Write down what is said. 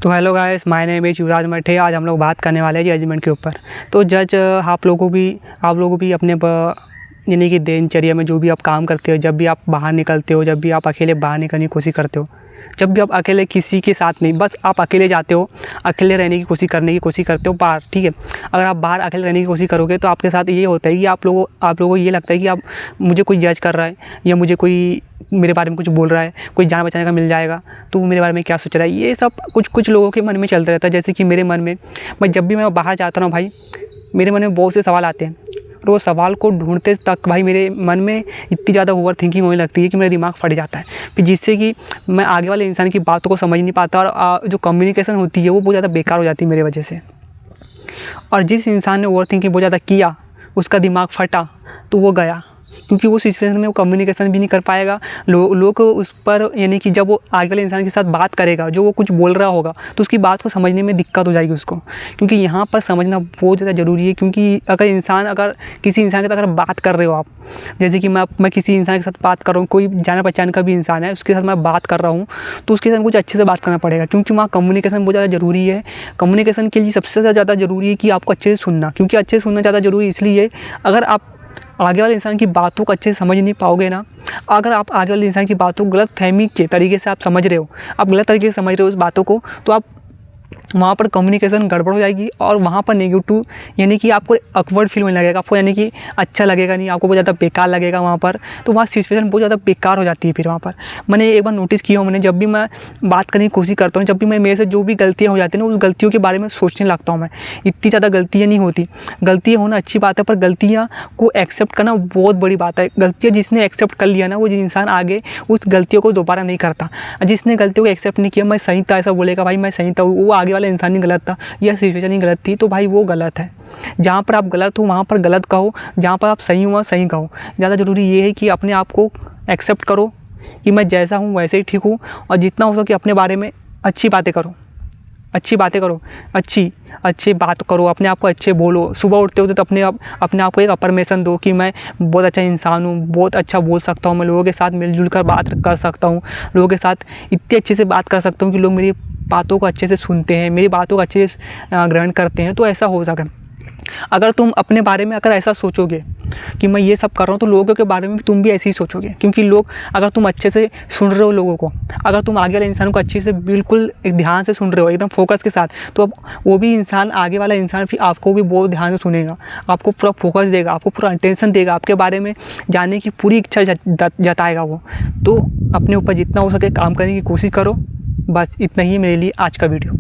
तो hello guys, my name is Yuvraj Mathe. आज हम लोग बात करने वाले हैं जजमेंट के ऊपर। तो जज आप लोगों को भी अपने यानी कि दिनचर्या में जो भी आप काम करते हो, जब भी आप बाहर निकलते हो, जब भी आप अकेले बाहर निकलने की कोशिश करते हो, जब भी आप अकेले किसी के साथ नहीं, बस आप अकेले जाते हो, अकेले रहने की कोशिश करते हो बाहर, ठीक है। अगर आप बाहर अकेले रहने की कोशिश करोगे तो आपके साथ ये होता है कि आप लोगों को ये लगता है कि आप मुझे कोई जज कर रहा है या मुझे कोई मेरे बारे में कुछ बोल रहा है, कोई जान बचाने का मिल जाएगा तो वो मेरे बारे में क्या सोच रहा है। ये सब कुछ लोगों के मन में चलता रहता है। जैसे कि मेरे मन में, जब भी मैं बाहर जाता हूँ भाई, मेरे मन में बहुत से सवाल आते हैं और वो सवाल को ढूंढते तक भाई मेरे मन में इतनी ज़्यादा ओवर थिंकिंग होने लगती है कि मेरा दिमाग फट जाता है। फिर जिससे कि मैं आगे वाले इंसान की बातों को समझ नहीं पाता और जो कम्युनिकेशन होती है वो बहुत ज़्यादा बेकार हो जाती है मेरे वजह से। और जिस इंसान ने ओवर थिंकिंग बहुत ज़्यादा किया, उसका दिमाग फटा तो वो गया, क्योंकि वो सिचुएशन में वो कम्युनिकेशन भी नहीं कर पाएगा। लोग उस पर, यानी कि जब वो आगे वाले इंसान के साथ बात करेगा, जो वो कुछ बोल रहा होगा, तो उसकी बात को समझने में दिक्कत हो जाएगी उसको। क्योंकि यहाँ पर समझना बहुत ज़्यादा ज़रूरी है। क्योंकि अगर किसी इंसान के साथ अगर बात कर रहे हो आप, जैसे कि मैं किसी इंसान के साथ बात कर रहा हूँ, कोई जाना पहचान का भी इंसान है, उसके साथ मैं बात कर रहा हूँ, तो उसके साथ मुझे अच्छे से बात करना पड़ेगा। क्योंकि वहाँ कम्युनिकेशन बहुत ज़्यादा ज़रूरी है। कम्युनिकेशन के लिए सबसे ज़्यादा ज़रूरी है कि आपको अच्छे से सुनना। क्योंकि अच्छे से सुनना ज़्यादा ज़रूरी इसलिए है, अगर आप आगे वाले इंसान की बातों को अच्छे से समझ नहीं पाओगे ना, अगर आप आगे वाले इंसान की बातों को गलत फहमी के तरीके से आप समझ रहे हो, आप गलत तरीके से समझ रहे हो उस बातों को, तो आप वहाँ पर कम्युनिकेशन गड़बड़ हो जाएगी और वहाँ पर नेगेटिव, यानी कि आपको ऑकवर्ड फील होने लगेगा, आपको यानी कि अच्छा लगेगा नहीं, आपको बहुत ज़्यादा बेकार लगेगा वहाँ पर। तो वहाँ सिचुएशन बहुत ज़्यादा बेकार हो जाती है। फिर वहाँ पर मैंने एक बार नोटिस किया, मैंने जब भी मैं बात करने की कोशिश करता हूँ, जब भी मेरे से जो भी गलतियाँ हो जाती हैं ना, उस गलतियों के बारे में सोचने लगता हूँ मैं। इतनी ज़्यादा गलतियाँ नहीं होती, गलतियाँ होना अच्छी बात है, पर गलतियाँ को एक्सेप्ट करना बहुत बड़ी बात है। गलतियाँ जिसने एक्सेप्ट कर लिया ना, वो इंसान आगे उस गलतियों को दोबारा नहीं करता। जिसने गलतियों को एक्सेप्ट नहीं किया, मैं सही था ऐसा बोलेगा, भाई मैं सही था, वो आगे वाला इंसान ही गलत था या सिचुएशन ही गलत थी, तो भाई वो गलत है। जहाँ पर आप गलत हो वहाँ पर गलत कहो, जहाँ पर आप सही हो वहाँ सही कहो। ज़्यादा ज़रूरी ये है कि अपने आप को एक्सेप्ट करो कि मैं जैसा हूँ वैसे ही ठीक हूँ, और जितना हो सके अपने बारे में अच्छी बातें करो, अच्छी बात करो, अपने आप को अच्छे बोलो। सुबह उठते हो तो अपने आप को एक अफर्मेशन दो कि मैं बहुत अच्छा इंसान हूँ, बहुत अच्छा बोल सकता हूँ, मैं लोगों के साथ मिलजुल कर बात कर सकता हूँ, लोगों के साथ इतने अच्छे से बात कर सकता हूँ कि लोग मेरी बातों को अच्छे से सुनते हैं, मेरी बातों को अच्छे से ग्रहण करते हैं। तो ऐसा हो सके, अगर तुम अपने बारे में अगर ऐसा सोचोगे कि मैं ये सब कर रहा हूँ, तो लोगों के बारे में भी तुम भी ऐसे ही सोचोगे। क्योंकि लोग, अगर तुम अच्छे से सुन रहे हो लोगों को, अगर तुम आगे वाले इंसान को अच्छे से बिल्कुल एक ध्यान से सुन रहे हो, एकदम फोकस के साथ, तो अब वो भी इंसान, आगे वाला इंसान भी आपको भी बहुत ध्यान से सुनेगा, आपको पूरा फोकस देगा, आपको पूरा अटेंशन देगा, आपके बारे में जानने की पूरी इच्छा जताएगा वो। तो अपने ऊपर जितना हो सके काम करने की कोशिश करो। बस इतना ही मेरे लिए आज का वीडियो।